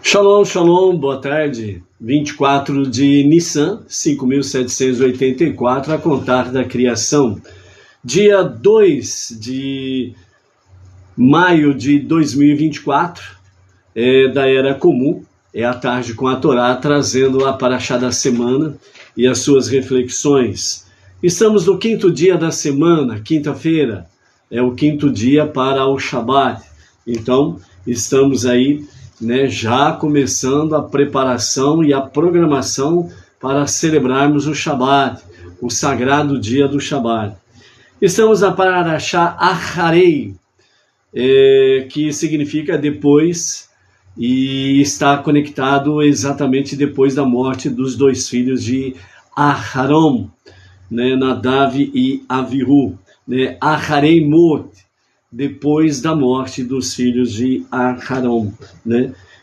Shalom, shalom, boa tarde. 24 de Nissan, 5.784, a contar da criação. Dia 2 de maio de 2024, da Era Comum, é a tarde com a Torá, trazendo a Parashá da semana e as suas reflexões. Estamos no quinto dia da semana, quinta-feira, é o quinto dia para o Shabat. Então, estamos aí, já começando a preparação e a programação para celebrarmos o Shabat, o sagrado dia do Shabat. Estamos na Parashá Acharei, que significa depois, e está conectado exatamente depois da morte dos dois filhos de Aharon, Nadav e Avihu, Acharei Mot, depois da morte dos filhos de Aharon,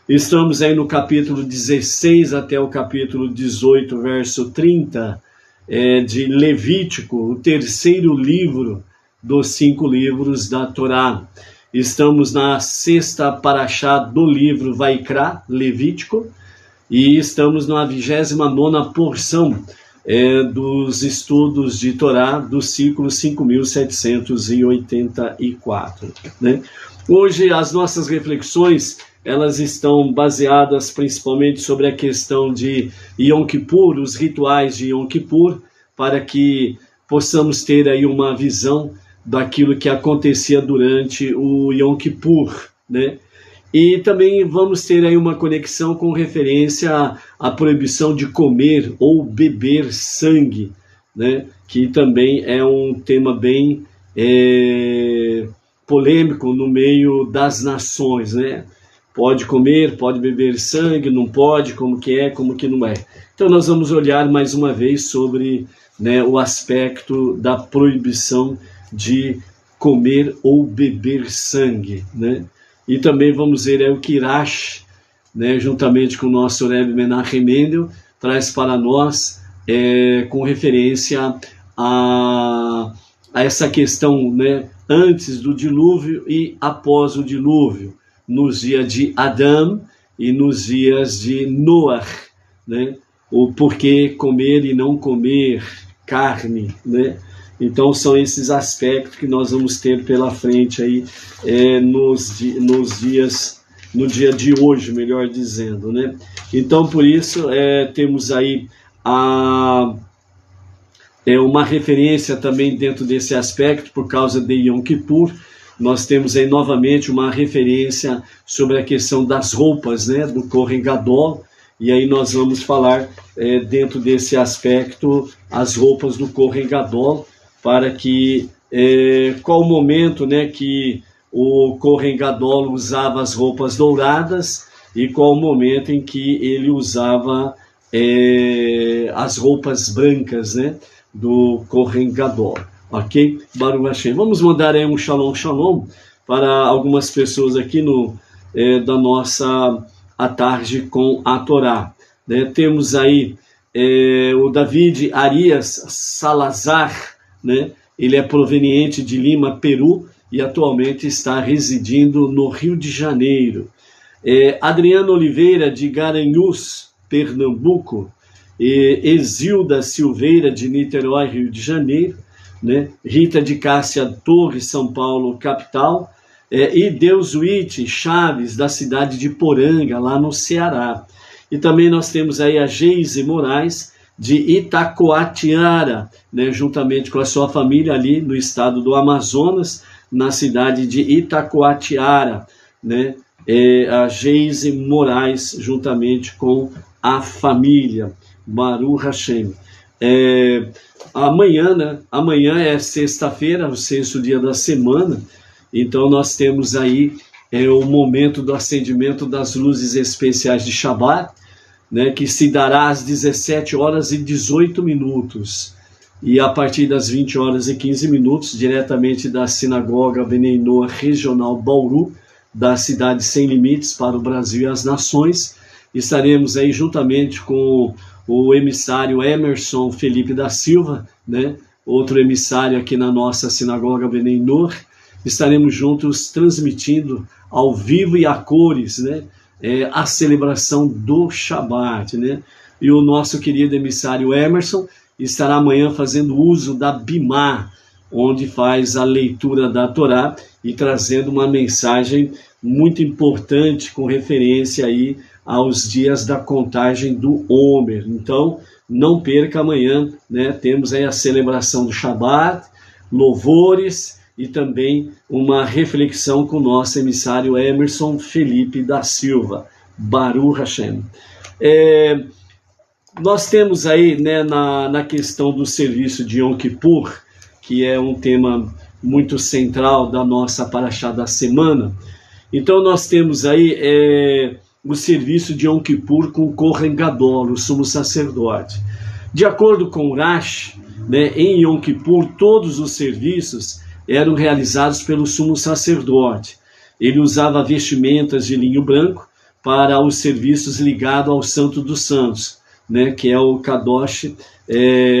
Estamos aí no capítulo 16 até o capítulo 18, verso 30, de Levítico, o terceiro livro dos 5 livros da Torá. Estamos na sexta Parashá do livro Vaikra, Levítico, e estamos na 29ª porção dos estudos de Torá do ciclo 5.784. Hoje as nossas reflexões, elas estão baseadas principalmente sobre a questão de Yom Kippur, os rituais de Yom Kippur, para que possamos ter aí uma visão daquilo que acontecia durante o Yom Kippur, E também vamos ter aí uma conexão com referência à proibição de comer ou beber sangue, Que também é um tema bem polêmico no meio das nações, Pode comer, pode beber sangue, não pode, como que é, como que não é. Então nós vamos olhar mais uma vez sobre o aspecto da proibição de comer ou beber sangue, E também vamos ver o Kirash, juntamente com o nosso Rebbe Menachem Mendel, traz para nós, com referência a essa questão, antes do dilúvio e após o dilúvio, nos dias de Adão e nos dias de Noah, O porquê comer e não comer carne, Então são esses aspectos que nós vamos ter pela frente aí no dia de hoje, melhor dizendo, Então por isso temos aí uma referência também dentro desse aspecto, por causa de Yom Kippur. Nós temos aí novamente uma referência sobre a questão das roupas, do Kohen Gadol, e aí nós vamos falar dentro desse aspecto as roupas do Kohen Gadol, para que qual o momento que o Kohen Gadol usava as roupas douradas e qual o momento em que ele usava as roupas brancas, do Kohen Gadol. Ok? Baruch Hashem. Vamos mandar aí um shalom, shalom para algumas pessoas aqui da nossa A Tarde com a Torá. Temos aí o David Arias Salazar, Ele é proveniente de Lima, Peru, e atualmente está residindo no Rio de Janeiro. Adriano Oliveira, de Garanhuns, Pernambuco. Exilda Silveira, de Niterói, Rio de Janeiro. Rita de Cássia Torres, São Paulo, capital. E Deusuíte Chaves, da cidade de Poranga, lá no Ceará. E também nós temos aí a Geise Moraes, de Itacoatiara, juntamente com a sua família ali no estado do Amazonas, na cidade de Itacoatiara, a Geise Moraes, juntamente com a família. Baruch Hashem. Amanhã é sexta-feira, o sexto dia da semana, então nós temos aí o momento do acendimento das luzes especiais de Shabat, que se dará às 17h18, e a partir das 20h15, diretamente da Sinagoga Bnei Noach Regional Bauru, da cidade Sem Limites para o Brasil e as Nações. Estaremos aí juntamente com o emissário Emerson Felipe da Silva, outro emissário aqui na nossa Sinagoga Bnei Noach. Estaremos juntos transmitindo ao vivo e a cores, a celebração do Shabat, né? E o nosso querido emissário Emerson estará amanhã fazendo uso da Bimá, onde faz a leitura da Torá e trazendo uma mensagem muito importante com referência aí aos dias da contagem do Homer. Então, não perca amanhã, né? Temos aí a celebração do Shabat, louvores e também uma reflexão com o nosso emissário Emerson Felipe da Silva. Baruch Hashem. Nós temos aí, né, na questão do serviço de Yom Kippur, que é um tema muito central da nossa Parashá da semana. Então nós temos aí o serviço de Yom Kippur com o Kohen Gadol, o sumo sacerdote. De acordo com Rashi, né, em Yom Kippur todos os serviços eram realizados pelo sumo sacerdote. Ele usava vestimentas de linho branco para os serviços ligados ao Santo dos Santos, né, que é o Kadosh,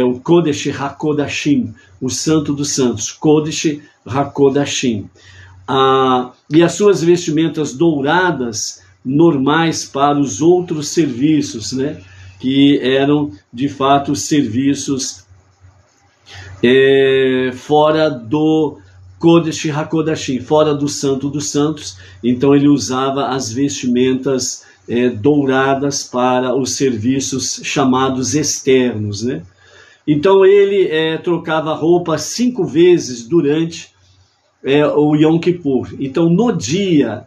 o Kodesh HaKodashim, o Santo dos Santos, Kodesh HaKodashim. E as suas vestimentas douradas, normais para os outros serviços, né, que eram de fato serviços fora do Kodesh HaKodashim, fora do Santo dos Santos. Então ele usava as vestimentas douradas para os serviços chamados externos, né? Então ele trocava roupa 5 vezes durante o Yom Kippur. Então no dia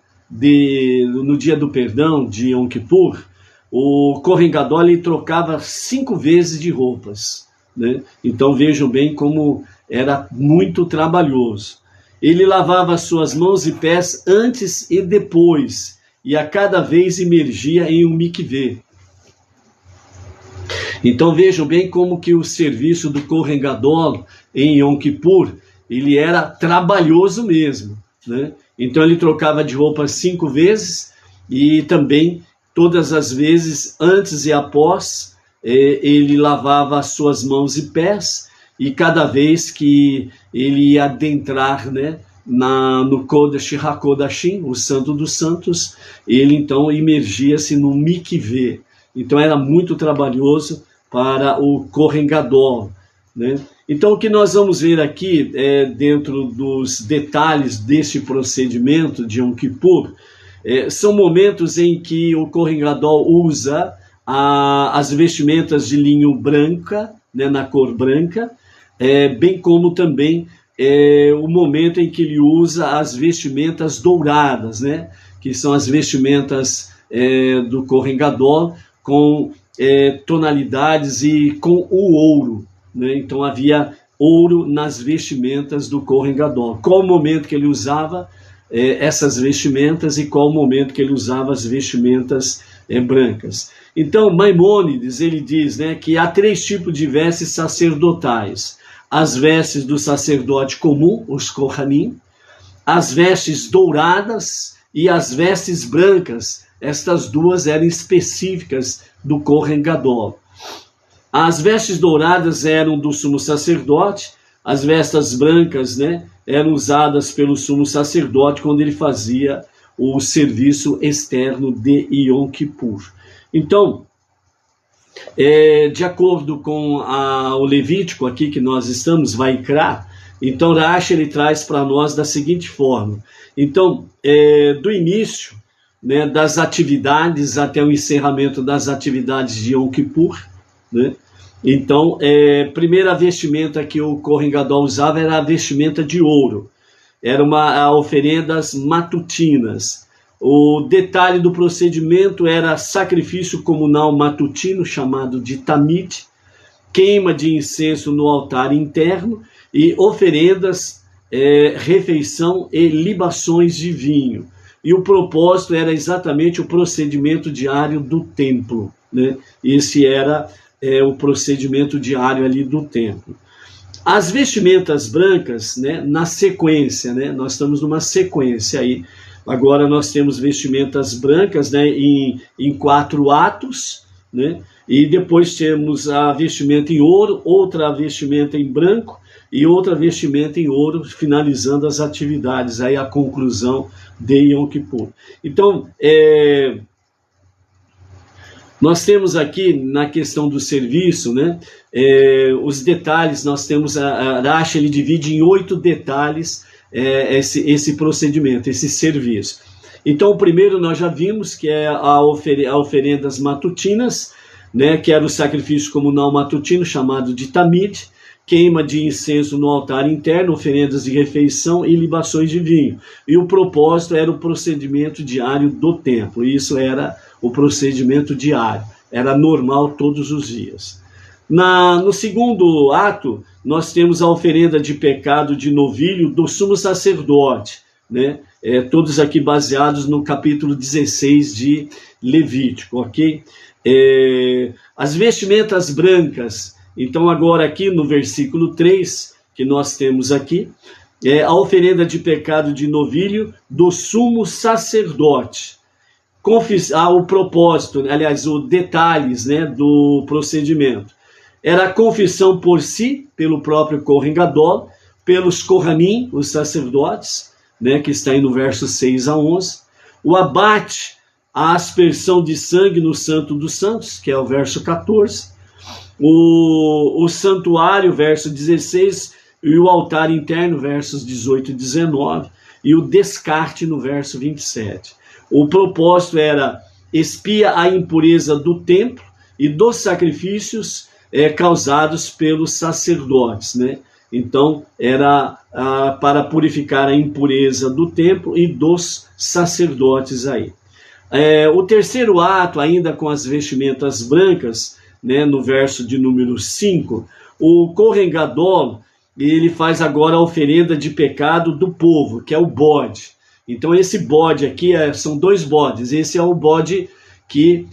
do perdão de Yom Kippur, o Kohen Gadol ele trocava 5 vezes de roupas, né? Então vejam bem como era muito trabalhoso. Ele lavava suas mãos e pés antes e depois, e a cada vez imergia em um mikvê. Então vejam bem como que o serviço do Kohen Gadol em Yom Kippur, ele era trabalhoso mesmo, né? Então ele trocava de roupa 5 vezes, e também todas as vezes, antes e após, ele lavava as suas mãos e pés, e cada vez que ele ia adentrar, né, no Kodesh HaKodashim, o Santo dos Santos, ele então imergia-se no mikvê. Então era muito trabalhoso para o Kohen Gadol, né? Então o que nós vamos ver aqui, dentro dos detalhes deste procedimento de Yom Kippur, são momentos em que o Kohen Gadol usa as vestimentas de linho branca, né, na cor branca, bem como também o momento em que ele usa as vestimentas douradas, né, que são as vestimentas do Kohen Gadol com tonalidades e com o ouro, né? Então havia ouro nas vestimentas do Kohen Gadol. Qual o momento que ele usava essas vestimentas e qual o momento que ele usava as vestimentas brancas? Então Maimônides, ele diz, né, que há 3 tipos de vestes sacerdotais: as vestes do sacerdote comum, os Kohanim, as vestes douradas e as vestes brancas. Estas duas eram específicas do Kohen Gadol. As vestes douradas eram do sumo sacerdote, as vestes brancas, né, eram usadas pelo sumo sacerdote quando ele fazia o serviço externo de Yom Kippur. Então, de acordo com o Levítico aqui que nós estamos, Vaikra, então Rashi ele traz para nós da seguinte forma. Então, do início, né, das atividades até o encerramento das atividades de Yom Kippur, né? Então, primeira vestimenta que o Kohen Gadol usava era a vestimenta de ouro. Era oferendas matutinas. O detalhe do procedimento era sacrifício comunal matutino, chamado de tamid, queima de incenso no altar interno e oferendas, refeição e libações de vinho. E o propósito era exatamente o procedimento diário do templo, né? Esse era o procedimento diário ali do templo. As vestimentas brancas, né, na sequência, né, nós estamos numa sequência aí. Agora nós temos vestimentas brancas, né, em 4 atos, né, e depois temos a vestimenta em ouro, outra vestimenta em branco e outra vestimenta em ouro, finalizando as atividades, aí a conclusão de Yom Kippur. Então, Nós temos aqui, na questão do serviço, né, os detalhes. Nós temos, a Rashi, ele divide em 8 detalhes esse procedimento, esse serviço. Então, o primeiro nós já vimos, que é a oferendas matutinas, né, que era o sacrifício comunal matutino, chamado de Tamid, queima de incenso no altar interno, oferendas de refeição e libações de vinho. E o propósito era o procedimento diário do templo. Isso era o procedimento diário, era normal todos os dias. No segundo ato, nós temos a oferenda de pecado de novilho do sumo sacerdote, né? Todos aqui baseados no capítulo 16 de Levítico, ok? As vestimentas brancas. Então agora aqui no versículo 3, que nós temos aqui, a oferenda de pecado de novilho do sumo sacerdote. O propósito, aliás, os detalhes, né, do procedimento. Era a confissão por si, pelo próprio Kohen Gadol, pelos Kohanim, os sacerdotes, né, que está aí no verso 6 a 11. O abate, a aspersão de sangue no Santo dos Santos, que é o verso 14. O santuário, verso 16, e o altar interno, versos 18 e 19, e o descarte no verso 27. O propósito era expia a impureza do templo e dos sacrifícios causados pelos sacerdotes, né? Então, era para purificar a impureza do templo e dos sacerdotes aí. O terceiro ato, ainda com as vestimentas brancas, né, no verso de número 5, o Kohen Gadol, ele faz agora a oferenda de pecado do povo, que é o bode. Então esse bode aqui, são 2 bodes, esse é o bode que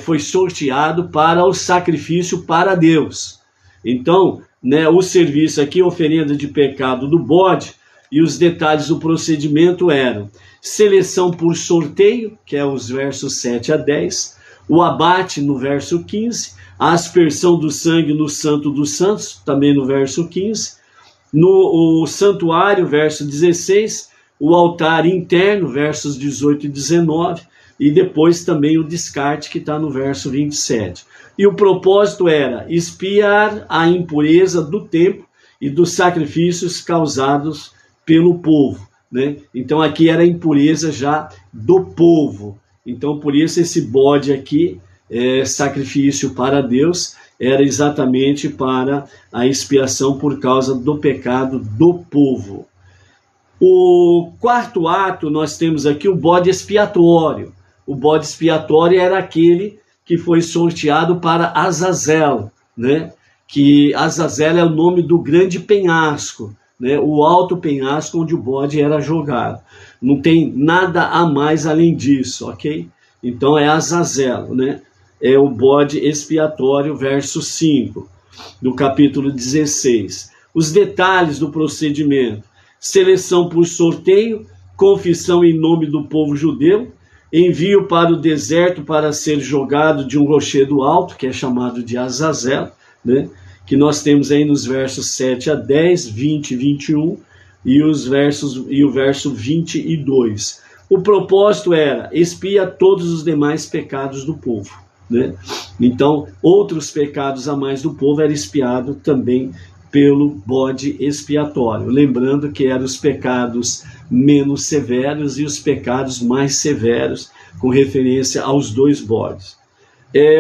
foi sorteado para o sacrifício para Deus. Então, né, o serviço aqui, oferenda de pecado do bode, e os detalhes do procedimento eram seleção por sorteio, que é os versos 7 a 10, o abate no verso 15, a aspersão do sangue no Santo dos Santos, também no verso 15, no santuário, verso 16, o altar interno, versos 18 e 19, e depois também o descarte, que está no verso 27. E o propósito era expiar a impureza do templo e dos sacrifícios causados pelo povo, né? Então aqui era a impureza já do povo. Então por isso esse bode aqui, sacrifício para Deus, era exatamente para a expiação por causa do pecado do povo. O quarto ato, nós temos aqui o bode expiatório. O bode expiatório era aquele que foi sorteado para Azazel, né? Que Azazel é o nome do grande penhasco, né? O alto penhasco onde o bode era jogado. Não tem nada a mais além disso, ok? Então é Azazel, né? É o bode expiatório, verso 5, do capítulo 16. Os detalhes do procedimento: seleção por sorteio, confissão em nome do povo judeu, envio para o deserto para ser jogado de um rochedo alto, que é chamado de Azazel, né? Que nós temos aí nos versos 7 a 10, 20 e 21, e o verso 22. O propósito era expia todos os demais pecados do povo, né? Então, outros pecados a mais do povo era expiado também pelo bode expiatório. Lembrando que eram os pecados menos severos e os pecados mais severos, com referência aos 2 bodes.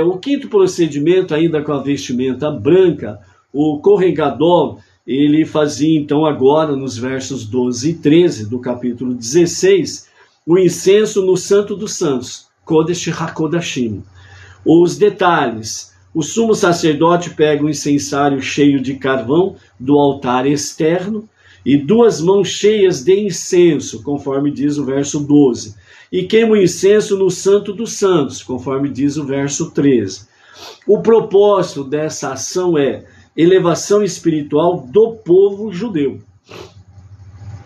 O quinto procedimento, ainda com a vestimenta branca, o Kohen Gadol, ele fazia então agora, nos versos 12 e 13 do capítulo 16, o incenso no Santo dos Santos, Kodesh HaKodashim. Os detalhes: o sumo sacerdote pega um incensário cheio de carvão do altar externo e 2 mãos cheias de incenso, conforme diz o verso 12, e queima o incenso no Santo dos Santos, conforme diz o verso 13. O propósito dessa ação é elevação espiritual do povo judeu.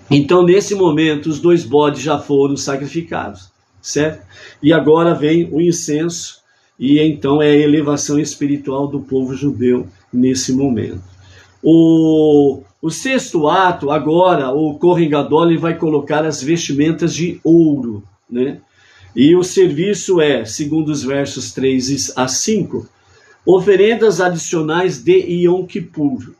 Então, nesse momento, os 2 bodes já foram sacrificados, certo? E agora vem o incenso, e então é a elevação espiritual do povo judeu nesse momento. O sexto ato, agora, o Kohen Gadol vai colocar as vestimentas de ouro, né? E o serviço é, segundo os versos 3 a 5, oferendas adicionais de Yom Kippur.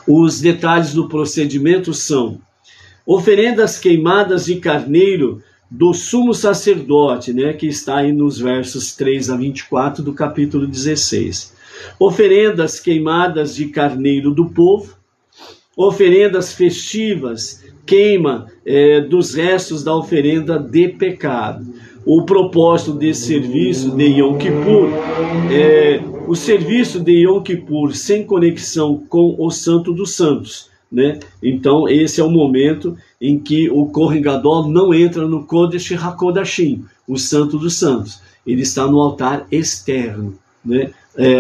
Os detalhes do procedimento são oferendas queimadas de carneiro do sumo sacerdote, né, que está aí nos versos 3 a 24 do capítulo 16. Oferendas queimadas de carneiro do povo, oferendas festivas, queima dos restos da oferenda de pecado. O propósito desse serviço de Yom Kippur é o serviço de Yom Kippur sem conexão com o Santo dos Santos, né? Então esse é o momento em que o Kohen Gadol não entra no Kodesh HaKodashim, o Santo dos Santos. Ele está no altar externo, né?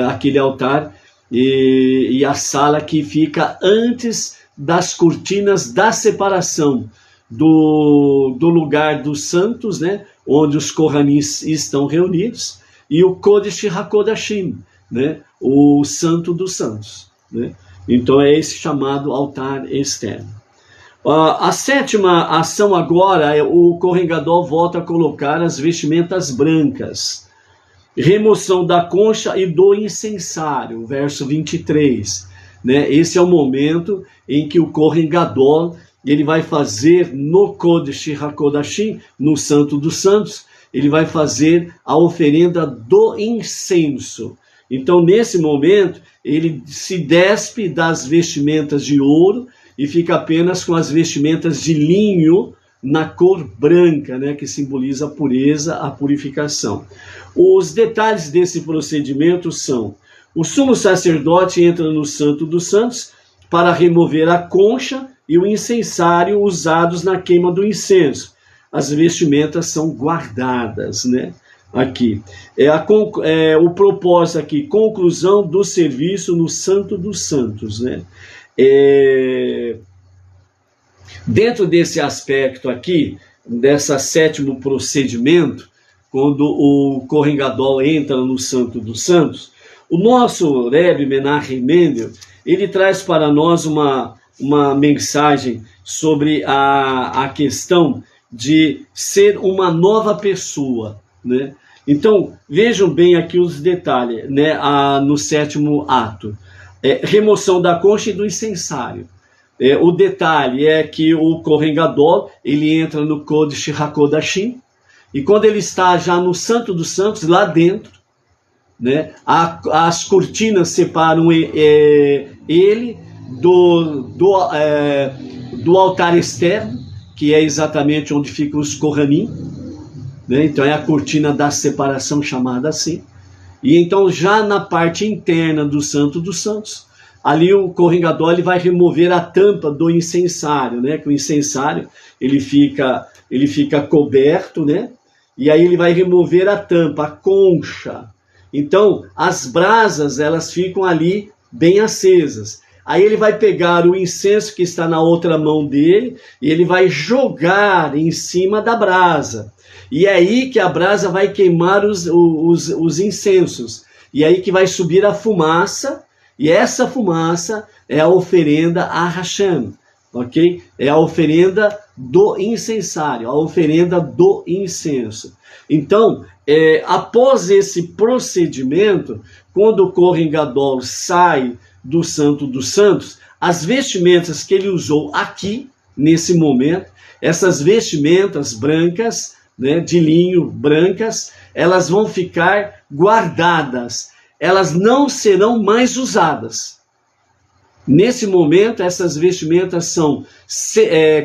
Aquele altar e a sala que fica antes das cortinas da separação do lugar dos santos, né, onde os Kohanis estão reunidos, e o Kodesh HaKodashim, né, o Santo dos Santos, né? Então é esse chamado altar externo. A sétima ação agora, o Kohen Gadol volta a colocar as vestimentas brancas, remoção da concha e do incensário, verso 23, né? Esse é o momento em que o Kohen Gadol ele vai fazer no Kodesh HaKodashim, no Santo dos Santos, ele vai fazer a oferenda do incenso. Então, nesse momento, ele se despe das vestimentas de ouro e fica apenas com as vestimentas de linho na cor branca, né, que simboliza a pureza, a purificação. Os detalhes desse procedimento são: o sumo sacerdote entra no Santo dos Santos para remover a concha e o incensário usados na queima do incenso. As vestimentas são guardadas, né? Aqui. O propósito aqui, conclusão do serviço no Santo dos Santos, né? Dentro desse aspecto aqui, desse sétimo procedimento, quando o Kohen Gadol entra no Santo dos Santos, o nosso Rebbe Menachem Mendel, ele traz para nós uma mensagem sobre a questão de ser uma nova pessoa, né? Então, vejam bem aqui os detalhes, né? No sétimo ato. Remoção da concha e do incensário. O detalhe é que o Kohen Gadol, ele entra no Kodesh HaKodashim, e quando ele está já no Santo dos Santos, lá dentro, né, as cortinas separam ele do altar externo, que é exatamente onde ficam os Kohanim, né? Então é a cortina da separação, chamada assim. E então já na parte interna do Santo dos Santos, ali o Kohen Gadol ele vai remover a tampa do incensário, né? Que o incensário ele fica coberto, né? E aí ele vai remover a tampa, a concha. Então as brasas elas ficam ali bem acesas. Aí ele vai pegar o incenso que está na outra mão dele e ele vai jogar em cima da brasa. E é aí que a brasa vai queimar os incensos. E é aí que vai subir a fumaça. E essa fumaça é a oferenda a Hashem. Ok? É a oferenda do incensário, a oferenda do incenso. Então, após esse procedimento, quando o Kohen Gadol sai do Santo dos Santos, as vestimentas que ele usou aqui, nesse momento, essas vestimentas brancas, né, de linho brancas, elas vão ficar guardadas, elas não serão mais usadas. Nesse momento, essas vestimentas são,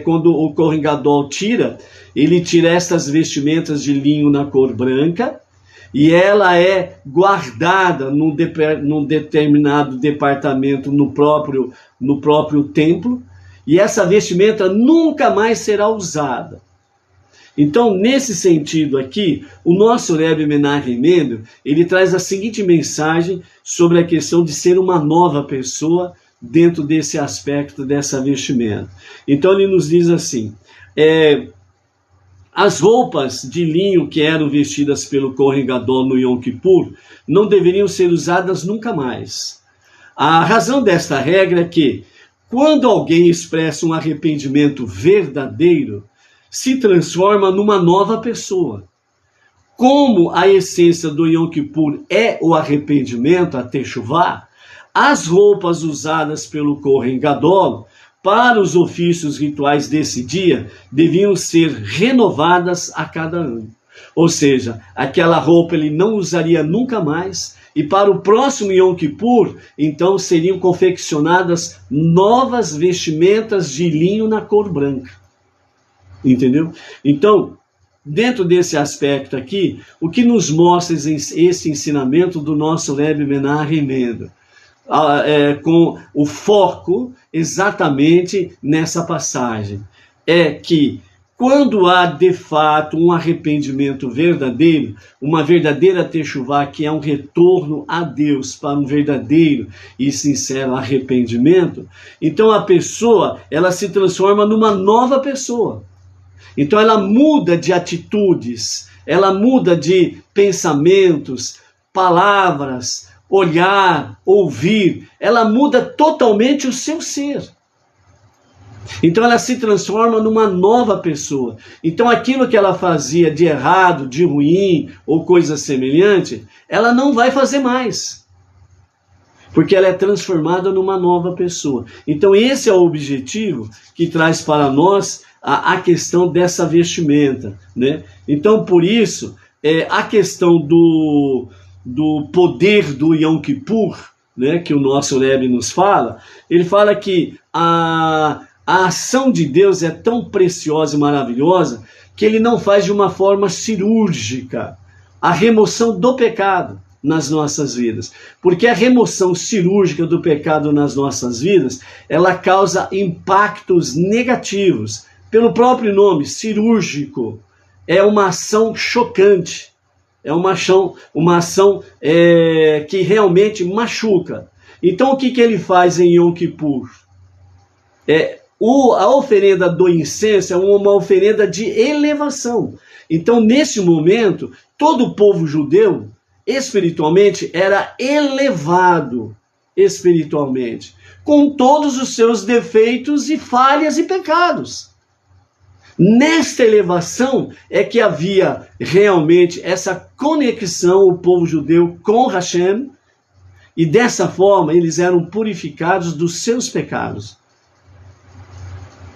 quando o Kohen Gadol tira, ele tira essas vestimentas de linho na cor branca, e ela é guardada num determinado departamento no próprio templo, e essa vestimenta nunca mais será usada. Então, nesse sentido aqui, o nosso Rebbe Menachem Mendel, ele traz a seguinte mensagem sobre a questão de ser uma nova pessoa dentro desse aspecto dessa vestimenta. Então, ele nos diz assim: as roupas de linho que eram vestidas pelo Kohen Gadol no Yom Kippur não deveriam ser usadas nunca mais. A razão desta regra é que, quando alguém expressa um arrependimento verdadeiro, se transforma numa nova pessoa. Como a essência do Yom Kippur é o arrependimento, a Teshuvah, as roupas usadas pelo Kohen Gadol para os ofícios rituais desse dia deviam ser renovadas a cada ano. Ou seja, aquela roupa ele não usaria nunca mais, e para o próximo Yom Kippur, então seriam confeccionadas novas vestimentas de linho na cor branca. Entendeu? Então, dentro desse aspecto aqui, o que nos mostra esse ensinamento do nosso Rebbe Menahem Mendel? Com o foco exatamente nessa passagem, é que quando há de fato um arrependimento verdadeiro, uma verdadeira Teshuvah, que é um retorno a Deus para um verdadeiro e sincero arrependimento, então a pessoa ela se transforma numa nova pessoa. Então ela muda de atitudes, ela muda de pensamentos, palavras, olhar, ouvir, ela muda totalmente o seu ser. Então ela se transforma numa nova pessoa. Então aquilo que ela fazia de errado, de ruim ou coisa semelhante, ela não vai fazer mais. Porque ela é transformada numa nova pessoa. Então esse é o objetivo que traz para nós a questão dessa vestimenta, né? Então por isso, a questão do poder do Yom Kippur, né, que o nosso Rebbe nos fala, ele fala que a ação de Deus é tão preciosa e maravilhosa que ele não faz de uma forma cirúrgica a remoção do pecado nas nossas vidas. Porque a remoção cirúrgica do pecado nas nossas vidas, ela causa impactos negativos. Pelo próprio nome, cirúrgico, é uma ação chocante. É uma ação que realmente machuca. Então o que ele faz em Yom Kippur? A oferenda do incenso é uma oferenda de elevação. Então nesse momento, todo o povo judeu, espiritualmente, era elevado espiritualmente, com todos os seus defeitos e falhas e pecados. Nesta elevação é que havia realmente essa conexão, o povo judeu com Hashem, e dessa forma eles eram purificados dos seus pecados.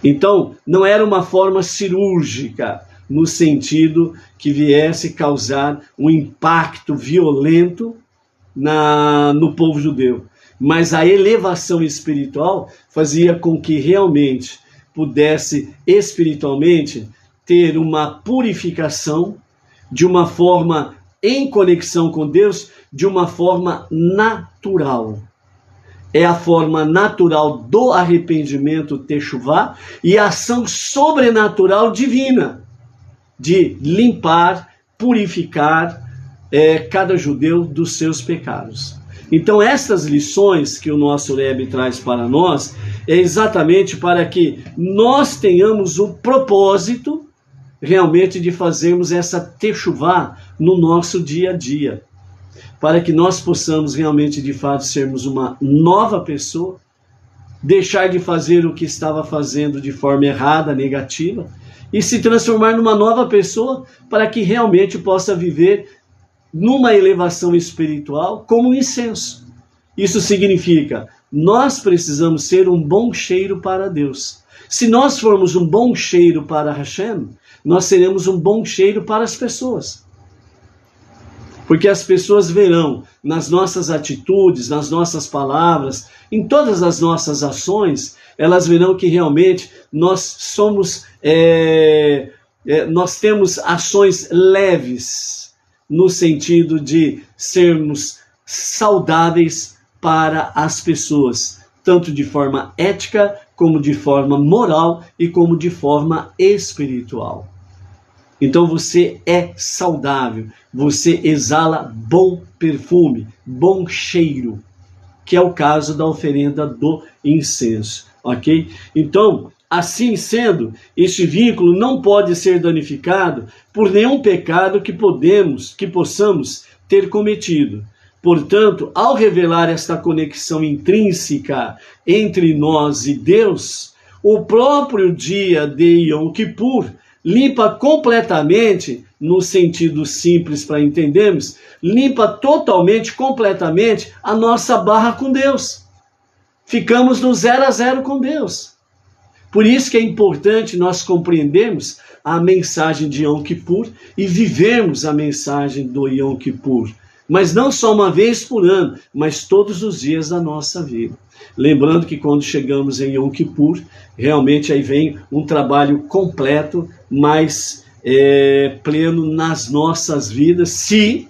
Então, não era uma forma cirúrgica, no sentido que viesse causar um impacto violento no povo judeu. Mas a elevação espiritual fazia com que realmente pudesse espiritualmente ter uma purificação de uma forma em conexão com Deus, de uma forma natural. É a forma natural do arrependimento Teshuvah e a ação sobrenatural divina de limpar, purificar cada judeu dos seus pecados. Então estas lições que o nosso Rebbe traz para nós é exatamente para que nós tenhamos o propósito realmente de fazermos essa Teshuvah no nosso dia a dia, para que nós possamos realmente de fato sermos uma nova pessoa, deixar de fazer o que estava fazendo de forma errada, negativa, e se transformar numa nova pessoa para que realmente possa viver numa elevação espiritual como um incenso. Isso significa, nós precisamos ser um bom cheiro para Deus. Se nós formos um bom cheiro para Hashem, nós seremos um bom cheiro para as pessoas. Porque as pessoas verão nas nossas atitudes, nas nossas palavras, em todas as nossas ações, elas verão que realmente nós temos ações leves, no sentido de sermos saudáveis para as pessoas, tanto de forma ética, como de forma moral e como de forma espiritual. Então você é saudável, você exala bom perfume, bom cheiro, que é o caso da oferenda do incenso, ok? Então, assim sendo, este vínculo não pode ser danificado por nenhum pecado que possamos ter cometido. Portanto, ao revelar esta conexão intrínseca entre nós e Deus, o próprio dia de Yom Kippur limpa completamente, no sentido simples para entendermos, limpa totalmente, completamente a nossa barra com Deus. Ficamos no 0 a 0 com Deus. Por isso que é importante nós compreendermos a mensagem de Yom Kippur e vivermos a mensagem do Yom Kippur. Mas não só uma vez por ano, mas todos os dias da nossa vida. Lembrando que quando chegamos em Yom Kippur, realmente aí vem um trabalho completo, mais pleno nas nossas vidas, se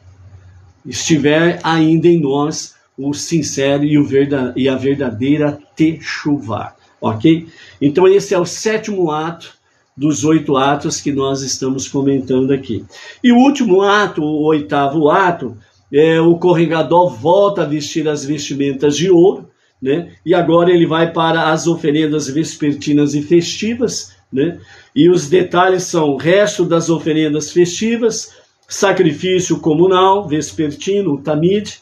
estiver ainda em nós o sincero e a verdadeira Teshuvá. Ok? Então esse é o 7º ato dos 8 atos que nós estamos comentando aqui. E o último ato, o 8º ato, o Kohen Gadol volta a vestir as vestimentas de ouro, né? E agora ele vai para as oferendas vespertinas e festivas, né? E os detalhes são o resto das oferendas festivas, sacrifício comunal, vespertino, tamid,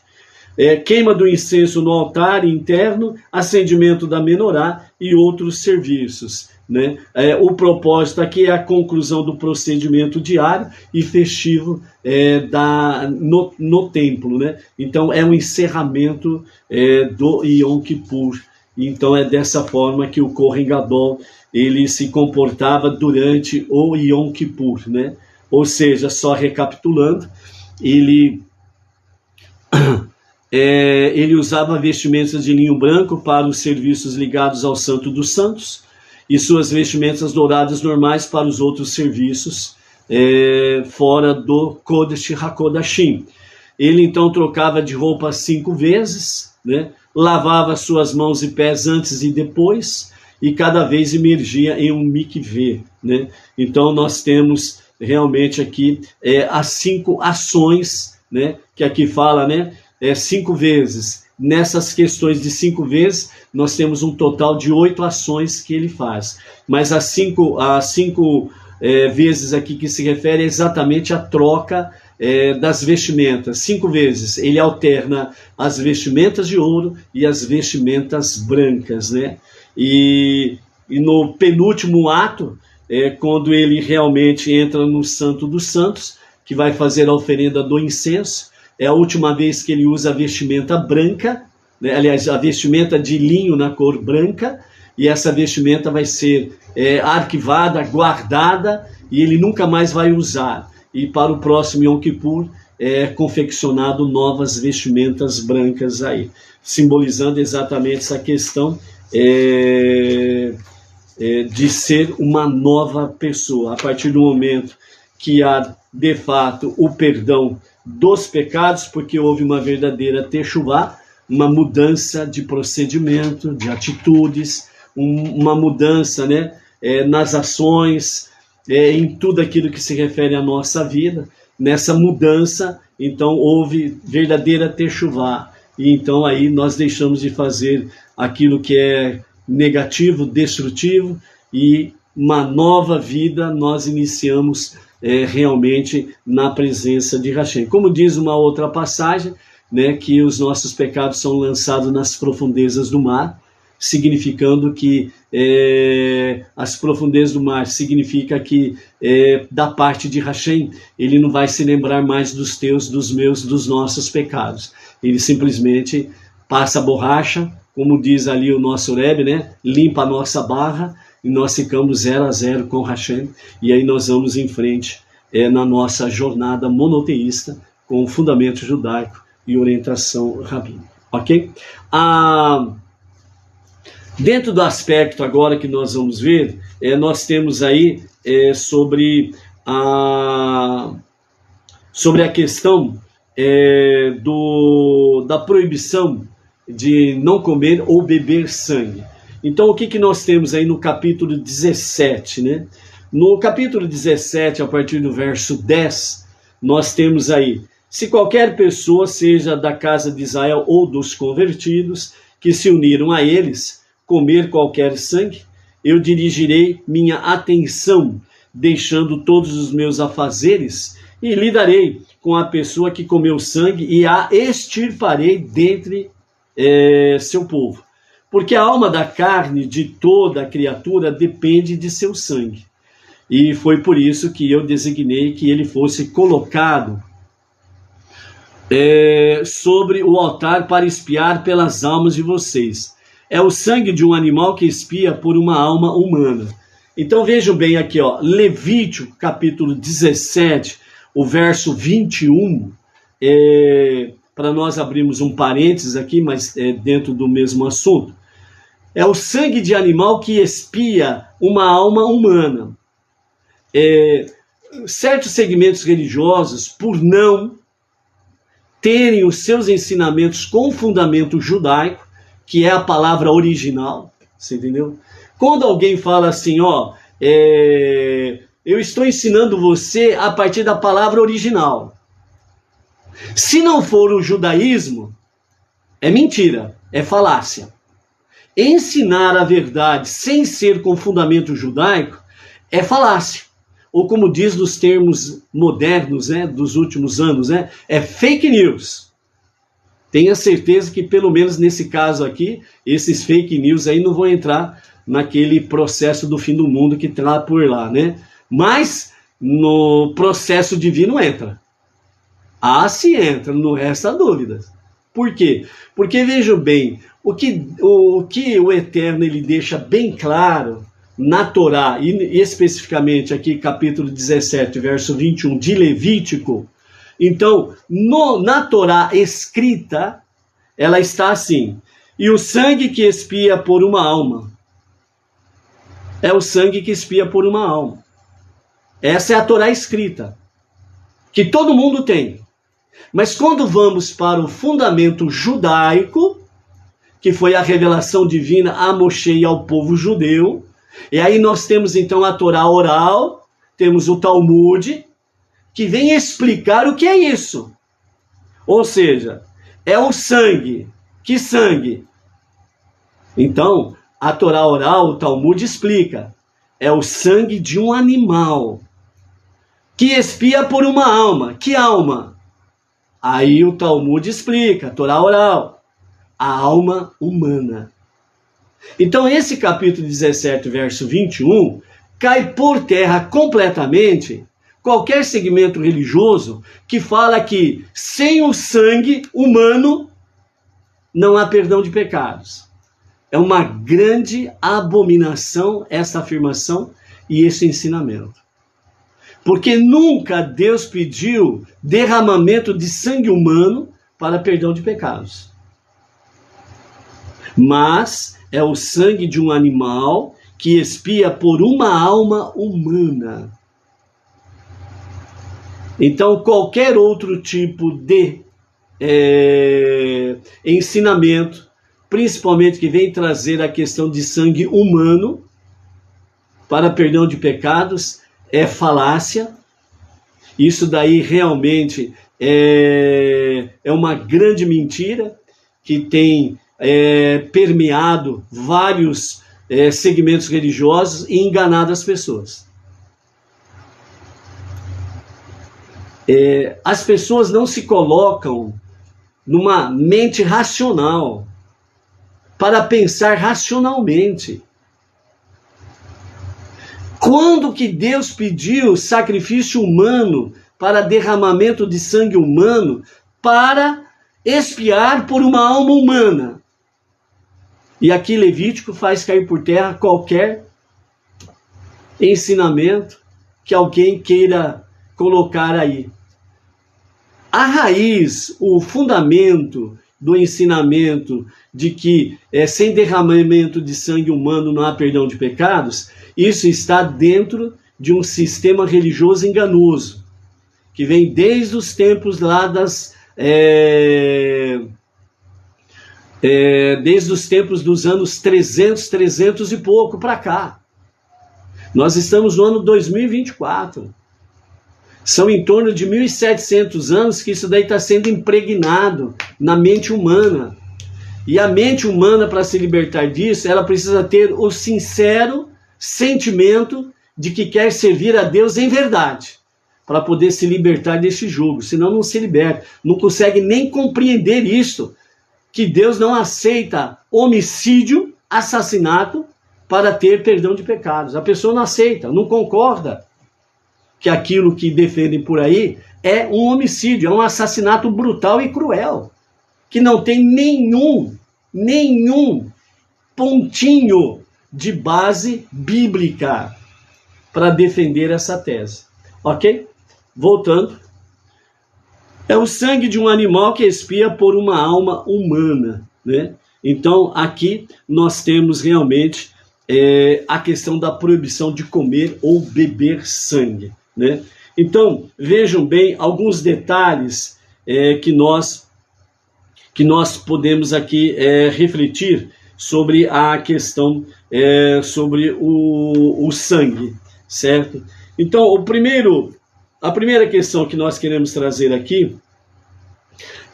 queima do incenso no altar interno, acendimento da menorá e outros serviços, né? O propósito aqui é a conclusão do procedimento diário e festivo no templo, né? Então é um encerramento do Yom Kippur. Então é dessa forma que o Kohen Gadol ele se comportava durante o Yom Kippur, né? Ou seja, só recapitulando, ele usava vestimentas de linho branco para os serviços ligados ao Santo dos Santos e suas vestimentas douradas normais para os outros serviços fora do Kodesh HaKodashim. Ele então trocava de roupa 5 vezes, né? Lavava suas mãos e pés antes e depois, e cada vez emergia em um mikveh, né? Então nós temos realmente aqui as 5 ações, né? Que aqui fala, né? 5 vezes. Nessas questões de 5 vezes, nós temos um total de 8 ações que ele faz. Mas as 5 vezes aqui que se refere exatamente à troca das vestimentas. 5 vezes ele alterna as vestimentas de ouro e as vestimentas brancas, né? E no penúltimo ato, quando ele realmente entra no Santo dos Santos, que vai fazer a oferenda do incenso, é a última vez que ele usa a vestimenta branca, né? Aliás, a vestimenta de linho na cor branca, e essa vestimenta vai ser arquivada, guardada, e ele nunca mais vai usar. E para o próximo Yom Kippur é confeccionado novas vestimentas brancas aí, simbolizando exatamente essa questão de ser uma nova pessoa. A partir do momento que há, de fato, o perdão dos pecados, porque houve uma verdadeira Teshuvá, uma mudança de procedimento, de atitudes, uma mudança, né, nas ações, em tudo aquilo que se refere à nossa vida. Nessa mudança, então, houve verdadeira Teshuvá. E então aí nós deixamos de fazer aquilo que é negativo, destrutivo, e uma nova vida nós iniciamos realmente na presença de Hashem. Como diz uma outra passagem, né, que os nossos pecados são lançados nas profundezas do mar, significando que as profundezas do mar significa que da parte de Hashem ele não vai se lembrar mais dos teus, dos meus, dos nossos pecados. Ele simplesmente passa a borracha, como diz ali o nosso Rebbe, né, limpa a nossa barra, e nós ficamos 0 a 0 com Hashem, e aí nós vamos em frente na nossa jornada monoteísta com fundamento judaico e orientação rabínica, ok? Dentro do aspecto agora que nós vamos ver, nós temos aí sobre a questão da proibição de não comer ou beber sangue. Então, o que nós temos aí no capítulo 17, né? No capítulo 17, a partir do verso 10, nós temos aí: se qualquer pessoa, seja da casa de Israel ou dos convertidos, que se uniram a eles, comer qualquer sangue, eu dirigirei minha atenção, deixando todos os meus afazeres, e lidarei com a pessoa que comeu sangue e a extirparei dentre seu povo. Porque a alma da carne de toda a criatura depende de seu sangue. e foi por isso que eu designei que ele fosse colocado sobre o altar para expiar pelas almas de vocês. É o sangue de um animal que expia por uma alma humana. Então vejam bem aqui, ó, Levítico capítulo 17, o verso 21, para nós abrirmos um parênteses aqui, mas dentro do mesmo assunto. É o sangue de animal que expia uma alma humana. Certos segmentos religiosos, por não terem os seus ensinamentos com fundamento judaico, que é a palavra original, você entendeu? Quando alguém fala assim, ó, eu estou ensinando você a partir da palavra original. Se não for o judaísmo, é mentira, é falácia. Ensinar a verdade sem ser com fundamento judaico é falácia. Ou como diz nos termos modernos, né, dos últimos anos, né, é fake news. Tenha certeza que pelo menos nesse caso aqui, esses fake news aí não vão entrar naquele processo do fim do mundo que está por lá, né? Mas no processo divino entra. Ah, se entra, não resta dúvidas. Por quê? Porque vejam bem, o que o Eterno ele deixa bem claro na Torá, e especificamente aqui capítulo 17, verso 21 de Levítico. Então, na Torá escrita, ela está assim: e o sangue que expia por uma alma, é o sangue que expia por uma alma. Essa é a Torá escrita, que todo mundo tem. Mas quando vamos para o fundamento judaico, que foi a revelação divina a Moshe e ao povo judeu, e aí nós temos então a Torá oral, temos o Talmud, que vem explicar o que é isso. Ou seja, é o sangue. Que sangue? Então, a Torá oral, o Talmud explica. É o sangue de um animal que expia por uma alma. Que alma? Aí o Talmud explica, a Torá oral. A alma humana. Então, esse capítulo 17, verso 21, cai por terra completamente qualquer segmento religioso que fala que sem o sangue humano não há perdão de pecados. É uma grande abominação essa afirmação e esse ensinamento. Porque nunca Deus pediu derramamento de sangue humano para perdão de pecados. Mas é o sangue de um animal que expia por uma alma humana. Então, qualquer outro tipo de ensinamento, principalmente que vem trazer a questão de sangue humano para perdão de pecados, é falácia. Isso daí realmente é uma grande mentira que tem permeado vários segmentos religiosos e enganado as pessoas. As pessoas não se colocam numa mente racional para pensar racionalmente. Quando que Deus pediu sacrifício humano para derramamento de sangue humano para expiar por uma alma humana? E aqui Levítico faz cair por terra qualquer ensinamento que alguém queira colocar aí. A raiz, o fundamento do ensinamento de que sem derramamento de sangue humano não há perdão de pecados, isso está dentro de um sistema religioso enganoso, que vem desde os tempos lá desde os tempos dos anos 300 e pouco para cá. Nós estamos no ano 2024. São em torno de 1.700 anos que isso daí está sendo impregnado na mente humana. E a mente humana, para se libertar disso, ela precisa ter o sincero sentimento de que quer servir a Deus em verdade, para poder se libertar desse jugo. Senão não se liberta, não consegue nem compreender isso, que Deus não aceita homicídio, assassinato, para ter perdão de pecados. A pessoa não aceita, não concorda. que aquilo que defendem por aí é um homicídio, é um assassinato brutal e cruel, que não tem nenhum pontinho de base bíblica para defender essa tese. Ok? Voltando. É o sangue de um animal que expia por uma alma humana, né? Então, aqui nós temos realmente a questão da proibição de comer ou beber sangue, né? Então, vejam bem alguns detalhes que nós podemos aqui refletir sobre a questão sobre o sangue, certo? Então, a primeira questão que nós queremos trazer aqui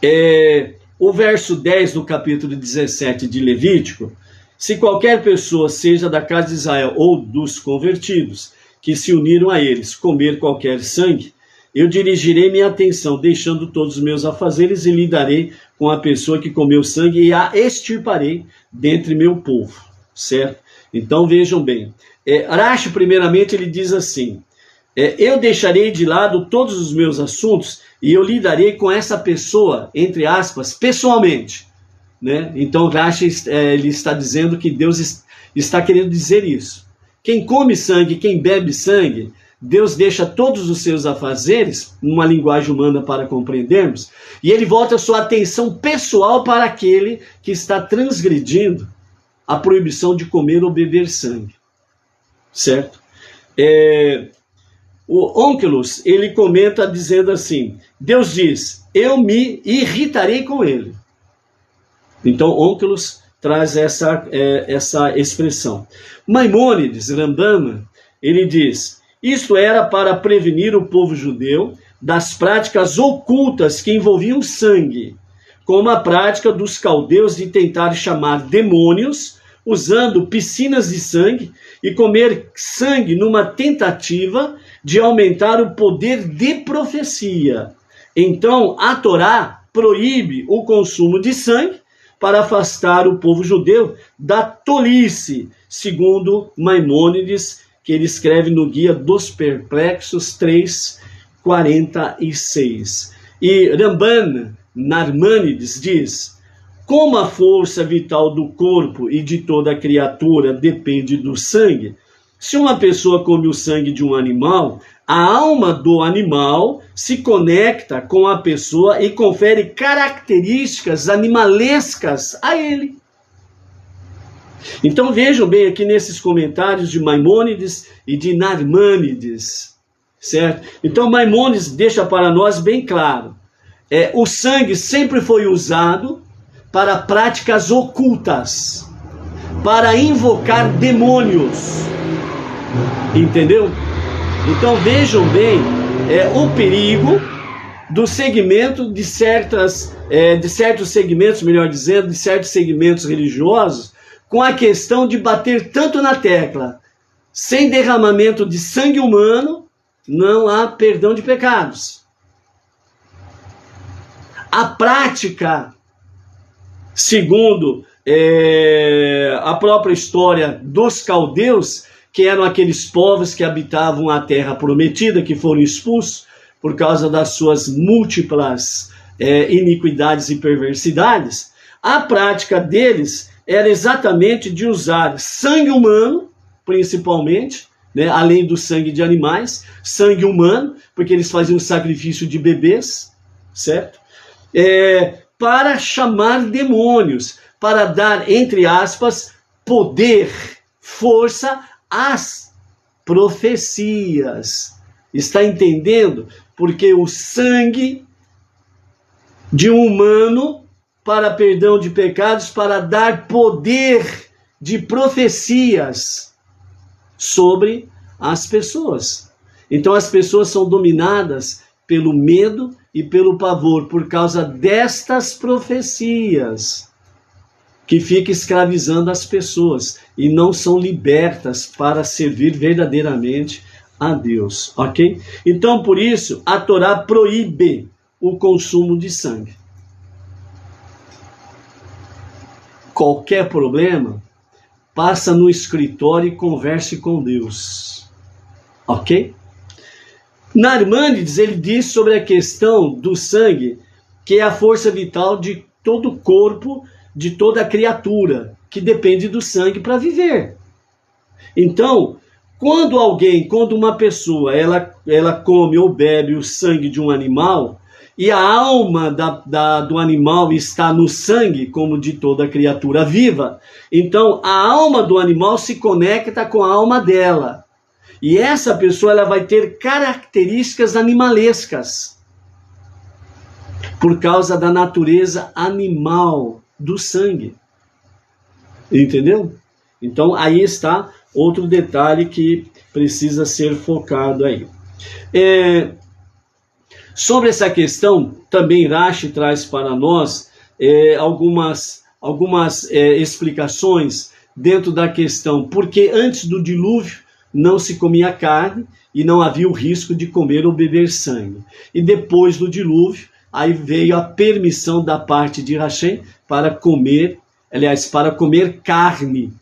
é o verso 10 do capítulo 17 de Levítico. Se qualquer pessoa, seja da casa de Israel ou dos convertidos, que se uniram a eles, comer qualquer sangue, eu dirigirei minha atenção, deixando todos os meus afazeres, e lidarei com a pessoa que comeu sangue e a extirparei dentre meu povo, certo? Então vejam bem, Rashi primeiramente ele diz assim, eu deixarei de lado todos os meus assuntos e eu lidarei com essa pessoa, entre aspas, pessoalmente, né? Então Rashi ele está dizendo que Deus está querendo dizer isso. Quem come sangue, quem bebe sangue, Deus deixa todos os seus afazeres, numa linguagem humana para compreendermos, e ele volta a sua atenção pessoal para aquele que está transgredindo a proibição de comer ou beber sangue, certo? O Onkelos, ele comenta dizendo assim, Deus diz, eu me irritarei com ele. Então Onkelos traz essa expressão. Maimônides, Rambam, ele diz, isto era para prevenir o povo judeu das práticas ocultas que envolviam sangue, como a prática dos caldeus de tentar chamar demônios, usando piscinas de sangue e comer sangue numa tentativa de aumentar o poder de profecia. Então, a Torá proíbe o consumo de sangue para afastar o povo judeu da tolice, segundo Maimônides, que ele escreve no Guia dos Perplexos 3:46. E Ramban Narmânides diz, como a força vital do corpo e de toda criatura depende do sangue, se uma pessoa come o sangue de um animal, a alma do animal se conecta com a pessoa e confere características animalescas a ele. Então vejam bem aqui nesses comentários de Maimônides e de Narmânides, certo? Então Maimônides deixa para nós bem claro, o sangue sempre foi usado para práticas ocultas, para invocar demônios, entendeu? Então vejam bem o perigo do segmento de certos segmentos, melhor dizendo, de certos segmentos religiosos, com a questão de bater tanto na tecla, sem derramamento de sangue humano, não há perdão de pecados. A prática, segundo a própria história dos caldeus, que eram aqueles povos que habitavam a terra prometida, que foram expulsos por causa das suas múltiplas iniquidades e perversidades, a prática deles era exatamente de usar sangue humano, principalmente, né, além do sangue de animais, sangue humano, porque eles faziam sacrifício de bebês, certo? Para chamar demônios, para dar, entre aspas, poder, força às profecias. Está entendendo? Porque o sangue de um humano para perdão de pecados, para dar poder de profecias sobre as pessoas. Então as pessoas são dominadas pelo medo e pelo pavor por causa destas profecias, que fica escravizando as pessoas e não são libertas para servir verdadeiramente a Deus, ok? Então, por isso, a Torá proíbe o consumo de sangue. Qualquer problema, passa no escritório e converse com Deus, ok? Narmânides, ele diz sobre a questão do sangue, que é a força vital de todo o corpo, de toda a criatura, que depende do sangue para viver. Então, quando uma pessoa, ela come ou bebe o sangue de um animal, e a alma do animal está no sangue, como de toda criatura viva, então a alma do animal se conecta com a alma dela. E essa pessoa, ela vai ter características animalescas, por causa da natureza animal do sangue. Entendeu? Então aí está outro detalhe que precisa ser focado aí. Sobre essa questão, também Rashi traz para nós algumas explicações dentro da questão, porque antes do dilúvio não se comia carne e não havia o risco de comer ou beber sangue. E depois do dilúvio, aí veio a permissão da parte de Hashem para comer carne.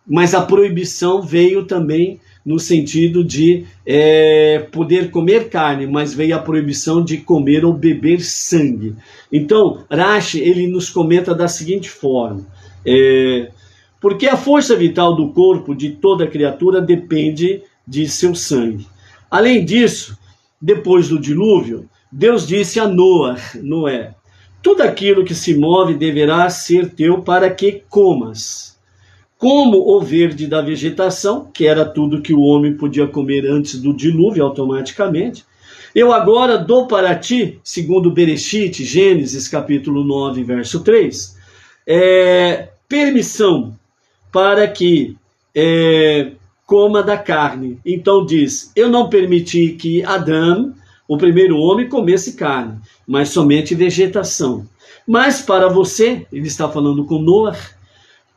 Mas a proibição veio também no sentido de poder comer carne, mas veio a proibição de comer ou beber sangue. Então, Rashi, ele nos comenta da seguinte forma: porque a força vital do corpo de toda criatura depende de seu sangue. Além disso, depois do dilúvio, Deus disse a Noé: tudo aquilo que se move deverá ser teu para que comas. Como o verde da vegetação, que era tudo que o homem podia comer antes do dilúvio automaticamente, eu agora dou para ti, segundo Bereshit, Gênesis capítulo 9, verso 3, permissão para que coma da carne. Então diz: eu não permiti que Adão, o primeiro homem, comesse carne, mas somente vegetação. Mas para você, ele está falando com Noé,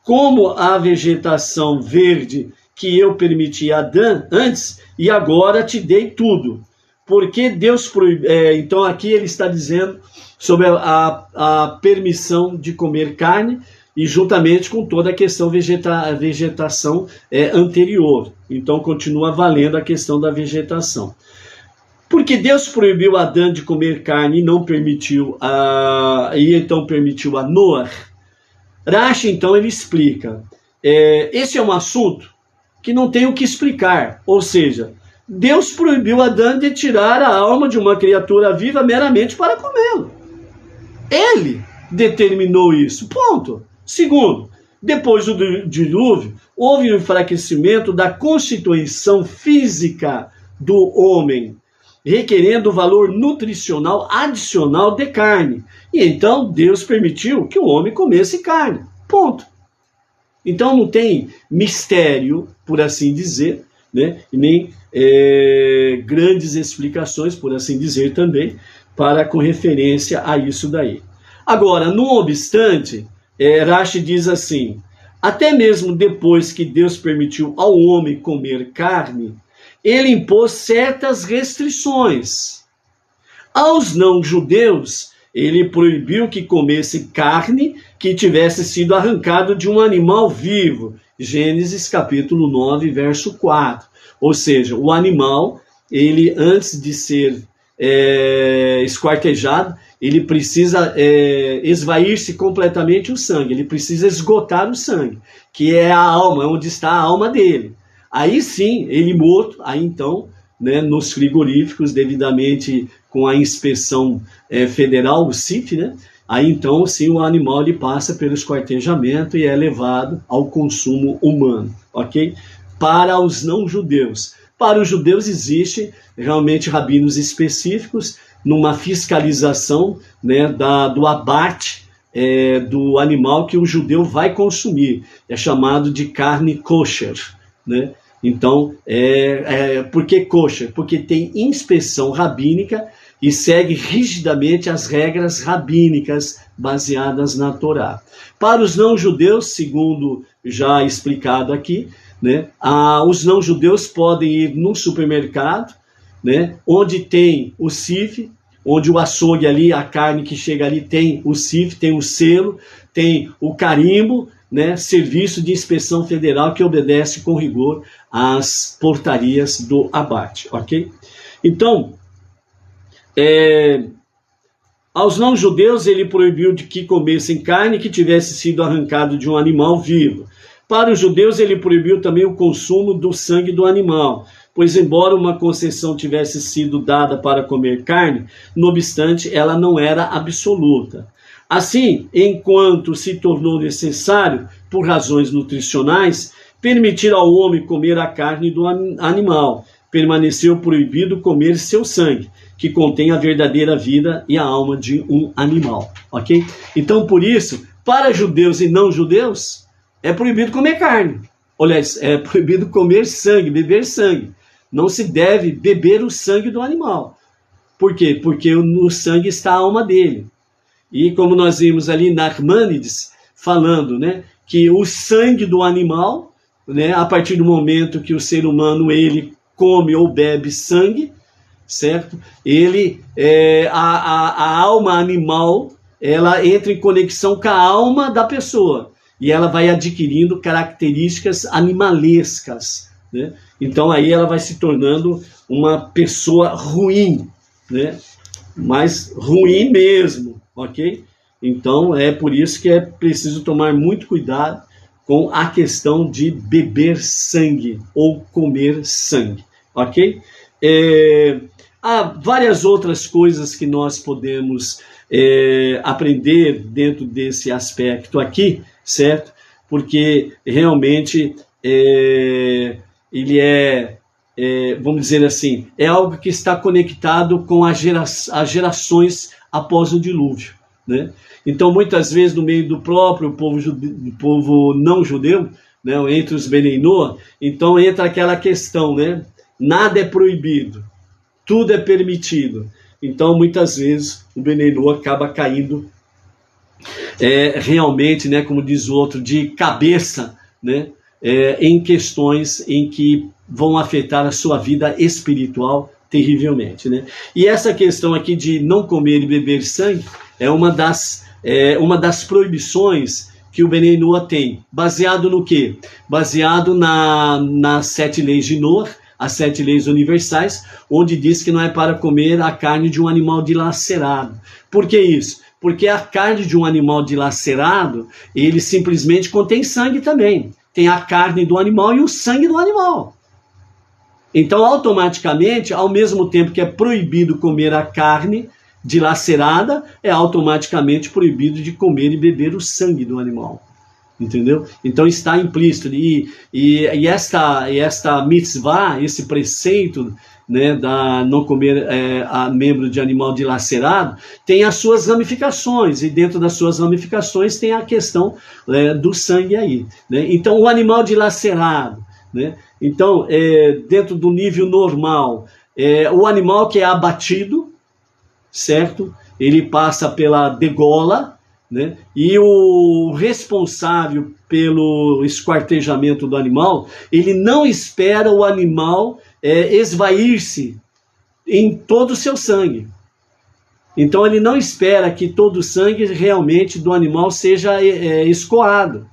como a vegetação verde que eu permiti a Adão antes, e agora te dei tudo. Porque Deus proibiu. Então aqui ele está dizendo sobre a permissão de comer carne, e juntamente com toda a questão vegetação anterior. Então continua valendo a questão da vegetação. Porque Deus proibiu a Adão de comer carne e não permitiu então permitiu a Noé. Rashi, então, ele explica. Esse é um assunto que não tem o que explicar. Ou seja, Deus proibiu a Adão de tirar a alma de uma criatura viva meramente para comê-lo. Ele determinou isso. Ponto. Segundo, depois do dilúvio, houve um enfraquecimento da constituição física do homem, requerendo valor nutricional adicional de carne. E então Deus permitiu que o homem comesse carne. Ponto. Então não tem mistério, por assim dizer, né? E nem grandes explicações, por assim dizer também, com referência a isso daí. Agora, não obstante, Rashi diz assim: até mesmo depois que Deus permitiu ao homem comer carne, ele impôs certas restrições. Aos não-judeus, ele proibiu que comesse carne que tivesse sido arrancado de um animal vivo. Gênesis capítulo 9, verso 4. Ou seja, o animal, ele antes de ser esquartejado, ele precisa esvair-se completamente o sangue. Ele precisa esgotar o sangue, que é a alma, onde está a alma dele. Aí sim, ele morto, aí então, né, nos frigoríficos, devidamente com a inspeção federal, o CIF, né, aí então sim o animal ele passa pelo esquartejamento e é levado ao consumo humano, ok? Para os não-judeus. Para os judeus existe realmente rabinos específicos numa fiscalização, né, do abate do animal que o judeu vai consumir. É chamado de carne kosher, né? Então, por que kosher? Porque tem inspeção rabínica e segue rigidamente as regras rabínicas baseadas na Torá. Para os não-judeus, segundo já explicado aqui, né, os não-judeus podem ir num supermercado, né, onde tem o CIF, onde o açougue ali, a carne que chega ali tem o CIF, tem o selo, tem o carimbo, né, Serviço de Inspeção Federal, que obedece com rigor às portarias do abate, ok? Então, Aos não-judeus ele proibiu de que comessem carne que tivesse sido arrancado de um animal vivo. Para os judeus ele proibiu também o consumo do sangue do animal, pois embora uma concessão tivesse sido dada para comer carne, não obstante ela não era absoluta. Assim, enquanto se tornou necessário, por razões nutricionais, permitir ao homem comer a carne do animal, permaneceu proibido comer seu sangue, que contém a verdadeira vida e a alma de um animal, ok? Então, por isso, para judeus e não judeus, é proibido comer carne. Aliás, é proibido comer sangue, beber sangue. Não se deve beber o sangue do animal. Por quê? Porque no sangue está a alma dele. E como nós vimos ali Nachmanides falando, né, que o sangue do animal, né, a partir do momento que o ser humano ele come ou bebe sangue, certo? Ele, a alma animal, ela entra em conexão com a alma da pessoa e ela vai adquirindo características animalescas, né? Então aí ela vai se tornando uma pessoa ruim, né? Mas ruim mesmo, ok? Então é por isso que é preciso tomar muito cuidado com a questão de beber sangue ou comer sangue, ok? Há várias outras coisas que nós podemos aprender dentro desse aspecto aqui, certo? Porque realmente ele vamos dizer assim, é algo que está conectado com as gerações após o dilúvio, né? Então, muitas vezes, no meio do próprio povo não judeu, né, entre os Benei Noa, então entra aquela questão, né? Nada é proibido, tudo é permitido. Então, muitas vezes, o Benei Noa acaba caindo realmente, né, como diz o outro, de cabeça, né, em questões em que vão afetar a sua vida espiritual terrivelmente, né? E essa questão aqui de não comer e beber sangue é uma das proibições que o Benei Noa tem. Baseado no quê? Baseado nas 7 leis de Noa, as 7 leis universais, onde diz que não é para comer a carne de um animal dilacerado. Por que isso? Porque a carne de um animal dilacerado, ele simplesmente contém sangue também. Tem a carne do animal e o sangue do animal. Então, automaticamente, ao mesmo tempo que é proibido comer a carne dilacerada, é automaticamente proibido de comer e beber o sangue do animal. Entendeu? Então está implícito. E esta mitzvah, esse preceito, né, da não comer a membro de animal dilacerado, tem as suas ramificações, e dentro das suas ramificações tem a questão do sangue aí, né? Então o animal dilacerado, né? Então dentro do nível normal, o animal que é abatido, certo? Ele passa pela degola, né? E o responsável pelo esquartejamento do animal, ele não espera o animal esvair-se em todo o seu sangue. Então ele não espera que todo o sangue realmente do animal seja escoado.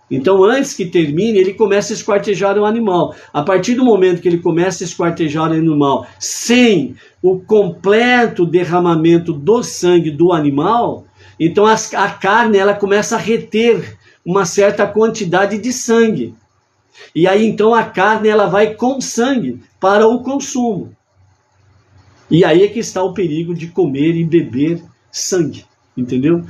Então antes que termine, ele começa a esquartejar o animal. A partir do momento que ele começa a esquartejar o animal sem o completo derramamento do sangue do animal, então a carne ela começa a reter uma certa quantidade de sangue. E aí então a carne ela vai com sangue para o consumo. E aí é que está o perigo de comer e beber sangue, entendeu?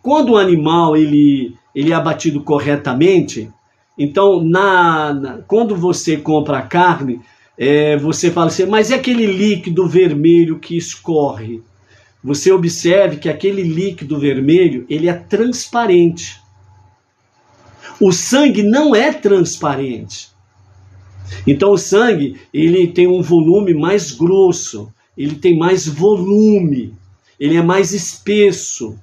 Quando o animal ele é abatido corretamente, então quando você compra a carne, você fala assim, mas é aquele líquido vermelho que escorre. Você observe que aquele líquido vermelho, ele é transparente. O sangue não é transparente. Então o sangue, ele tem um volume mais grosso, ele tem mais volume, ele é mais espesso.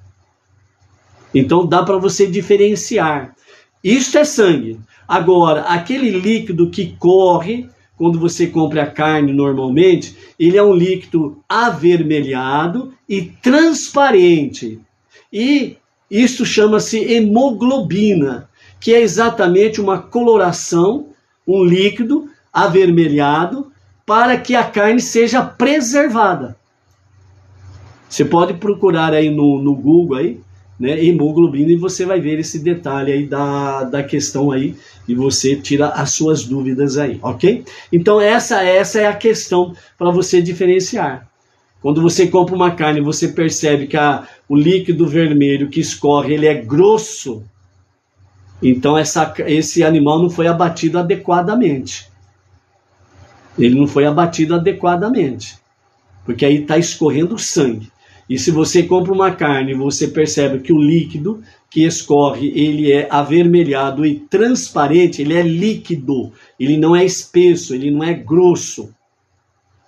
Então dá para você diferenciar. Isto é sangue. Agora, aquele líquido que corre, quando você compra a carne normalmente, ele é um líquido avermelhado e transparente. E isso chama-se hemoglobina, que é exatamente uma coloração, um líquido avermelhado para que a carne seja preservada. Você pode procurar aí no Google aí, né, hemoglobina, e você vai ver esse detalhe aí da questão aí, e você tira as suas dúvidas aí, ok? Então essa é a questão para você diferenciar. Quando você compra uma carne, você percebe que o líquido vermelho que escorre, ele é grosso, então esse animal não foi abatido adequadamente. Ele não foi abatido adequadamente, porque aí está escorrendo sangue. E se você compra uma carne, você percebe que o líquido que escorre, ele é avermelhado e transparente, ele é líquido, ele não é espesso, ele não é grosso.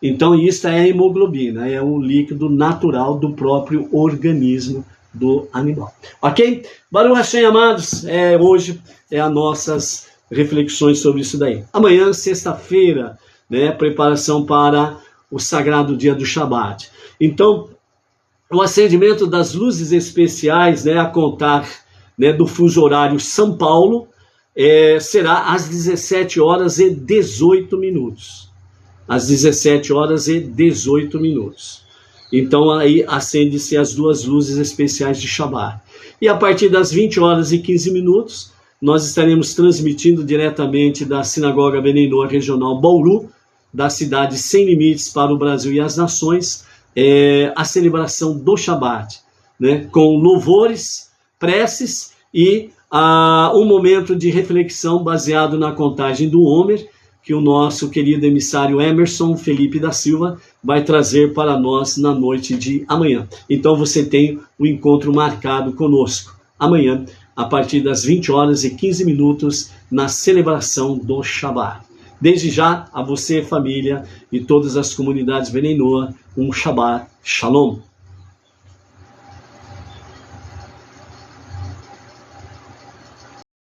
Então isso é a hemoglobina, é um líquido natural do próprio organismo do animal. Ok? Baruch Hashem, amados, hoje é as nossas reflexões sobre isso daí. Amanhã, sexta-feira, né, preparação para o sagrado dia do Shabat. Então, o acendimento das luzes especiais, né, a contar, né, do fuso horário São Paulo, será às 17 horas e 18 minutos. Às 17 horas e 18 minutos. Então aí acende-se as duas luzes especiais de Shabat. E a partir das 20 horas e 15 minutos, nós estaremos transmitindo diretamente da Sinagoga Beneinor Regional Bauru, da cidade Sem Limites para o Brasil e as Nações, a celebração do Shabat, né, com louvores, preces e um momento de reflexão baseado na contagem do Homer, que o nosso querido emissário Emerson Felipe da Silva vai trazer para nós na noite de amanhã. Então você tem o encontro marcado conosco amanhã, a partir das 20 horas e 15 minutos, na celebração do Shabat. Desde já, a você, família, e todas as comunidades Beneinor, um Shabat Shalom.